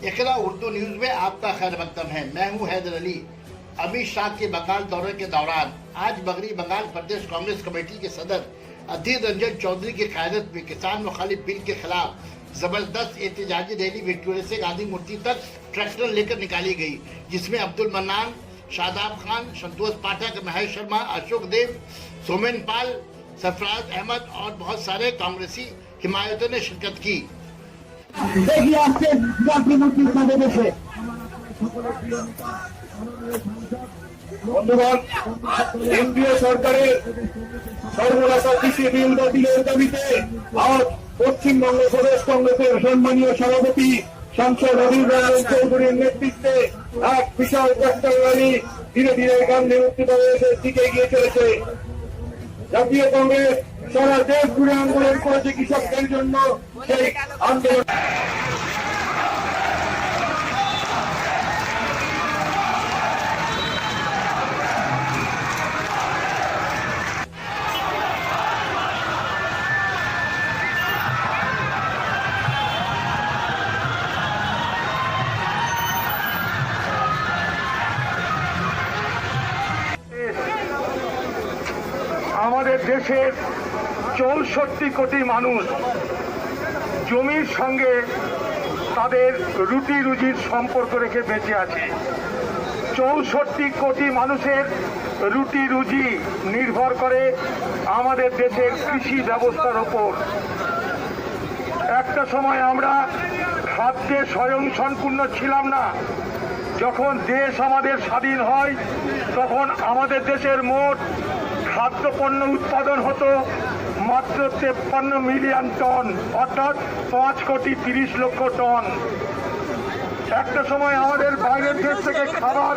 इकरा Urdu news में आपका खैर मकदम है। मैं हूं हैदर अली। अमित शाह के बंगाल दौरे के दौरान आज बगरी बंगाल प्रदेश कांग्रेस कमेटी के सदर अधीर रंजन चौधरी की क़यादत में किसान मुखालिफ बिल के खिलाफ जबरदस्त एहतजाजी रैली विक्टोरिया से गांधी मूर्ति तक ट्रैक्टर लेकर निकाली गई, जिसमें अब्दुल मन्नान, शादाब खान, संतोष पाठक, महेश शर्मा, अशोक देव, सोमेन पाल, सरफराज अहमद और बहुत सारे कांग्रेसी हिमायतों ने शिरकत की। देखिए আজকে গান্ধী মূর্তি আমাদের দেশে বন্ধুগণ, কেন্দ্রীয় সরকারের সর্বনাশা কৃষি বিল বাতিলের দাবিতে আজ পশ্চিমবঙ্গ প্রদেশ কংগ্রেসের সম্মানীয় সভাপতি সাংসদ অধীর রঞ্জন চৌধুরীর নেতৃত্বে এক বিশাল ট্রাক্টর র্যালি ধীরে ধীরে গান্ধী মূর্তি প্রদেশের দিকে এগিয়ে চলেছে। জাতীয় কংগ্রেস সারা দেশ জুড়ে আন্দোলন করেছে কৃষকদের জন্য। সেই আন্দোলন আমাদের দেশের 64 কোটি মানুষ জমির সঙ্গে তাদের রুটি রুজির সম্পর্ক রেখে বেঁচে আছে। 64 কোটি মানুষের রুটি রুজি নির্ভর করে আমাদের দেশের কৃষি ব্যবস্থার ওপর। একটা সময় আমরা খাদ্যে স্বয়ংসম্পূর্ণ ছিলাম না। যখন দেশ আমাদের স্বাধীন হয় তখন আমাদের দেশের মোট খাদ্যপণ্য উৎপাদন হতো মাত্র 53 মিলিয়ন টন, অর্থাৎ 5 কোটি 30 লক্ষ টন। একটা সময় আমাদের বাইরের দেশ থেকে খাবার